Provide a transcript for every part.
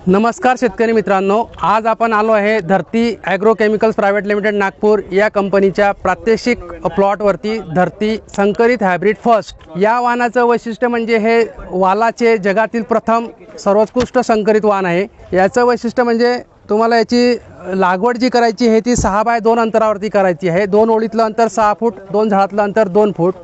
नमस्कार शेतकरी मित्रांनो, आज आपण आलो आहे धरती agro chemicals private limited Nagpur या कंपनीच्या प्रात्यक्षिक प्लॉटवरती। धरती संकरित हायब्रिड फर्स्ट या वाहनाचं वैशिष्ट्य म्हणजे हे वालाचे जगातील प्रथम सर्वोत्कृष्ट संकरित वाहन आहे। याचं वैशिष्ट्य म्हणजे तुम्हाला याची लागवड जी करायची आहे ती 6x2 अंतरावरती करायची आहे। 2 ओळीतलं अंतर 6 फूट, 2 झाडातलं अंतर 2 फूट।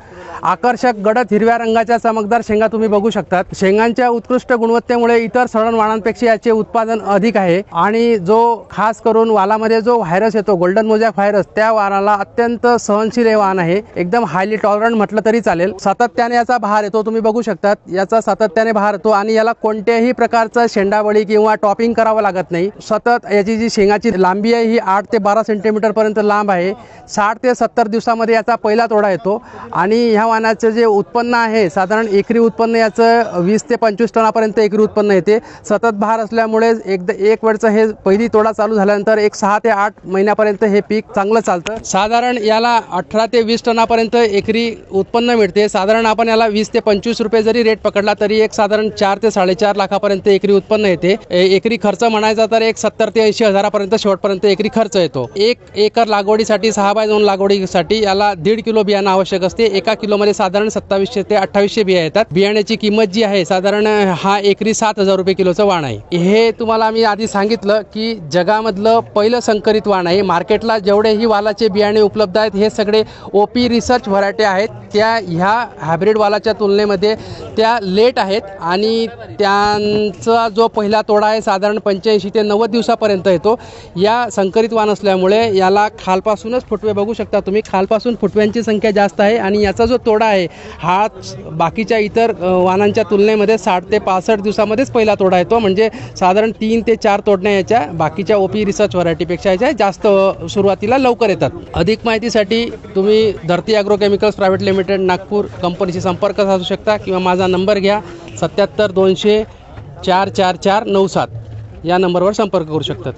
आकर्षक गडद हिरव्या रंगाच्या चमकदार शेंगा तुम्ही बघू शकतात। शेंगांच्या उत्कृष्ट गुणवत्तेमुळे इतर सडण वाणांपेक्षा याचे उत्पादन अधिक आहे आणि जो खास करून वालामध्ये जो व्हायरस येतो गोल्डन मोजॅक व्हायरस, त्या वाहनाला अत्यंत सहनशील हे वाहन आहे। एकदम हायली टॉलरंट म्हटलं तरी चालेल। सातत्याने याचा बहार येतो, तुम्ही बघू शकतात याचा सातत्याने बहार येतो आणि याला कोणत्याही प्रकारचा शेंडावळी किंवा टॉपिंग करावं लागत नाही। सतत याची जी शेंगाची लांबी आहे ही 8 ते 12 सेंटीमीटर पर्यंत लांब आहे। 60 ते 70 दिवसामध्ये याचा पहिला तोडा येतो आणि ह्या वाहनाचं जे उत्पन्न आहे साधारण एकरी उत्पन्न याचं 20 ते 25 टनापर्यंत एकरी उत्पन्न येते। सतत बहार असल्यामुळे एक वेळचं हे पहिली तोडा चालू झाल्यानंतर 6 ते 8 महिन्यापर्यंत हे पीक चांगलं चालतं। साधारण याला 18 ते 20 टनापर्यंत एकरी उत्पन्न मिळते। साधारण आपण याला 20 ते 25 रुपये जरी रेट पकडला तरी एक साधारण 4 ते 4.5 लाखापर्यंत एकरी उत्पन्न येते। एकरी खर्च म्हणायचा तर एक 70 ते 80 हजारापर्यंत शेवटपर्यंत एकरी खर्च येतो। 1 एकर लागवडीसाठी 6x2 लागवडीसाठी याला 1.5 किलो बियाणं आवश्यक असते। 1 किलोमध्ये साधारण 2700 ते 2800 बिया येतात। बियाण्याची किंमत जी आहे साधारण हा एकरी 7000 रुपये किलोचं वाण आहे। हे तुम्हाला मी आधी सांगितलं की जगामधलं पहिलं संकरित वाण आहे। मार्केटला जेवढेही वालाचे बियाणे उपलब्ध आहेत हे सगळे ओपी रिसर्च व्हरायटी आहेत। त्या ह्या हायब्रिड वालाच्या तुलनेमध्ये त्या लेट आहेत आणि त्यांचा जो पहिला तोडा आहे साधारण 85 ते 90 दिवसापर्यंत येतो। या संकरित वाण असल्यामुळे याला खालपासूनच फुटवे बघू शकता तुम्ही, खालपासून फुटव्यांची संख्या जास्त आहे आणि याचा जो तोडा आहे हा बाकीच्या इतर वाहनांच्या तुलनेमध्ये 60 ते 65 दिवसामध्येच पहिला तोडा येतो। म्हणजे साधारण 3 ते 4 तोडण्या याच्या बाकीच्या ओपी रिसर्च व्हरायटीपेक्षा याच्या जास्त सुरुवातीला लवकर येतात। अधिक माहितीसाठी तुम्ही धरती agro chemicals private limited Nagpur कंपनीशी संपर्क साधू शकता किंवा माझा नंबर घ्या 77 200 44497 या नंबरवर संपर्क करू शकतात।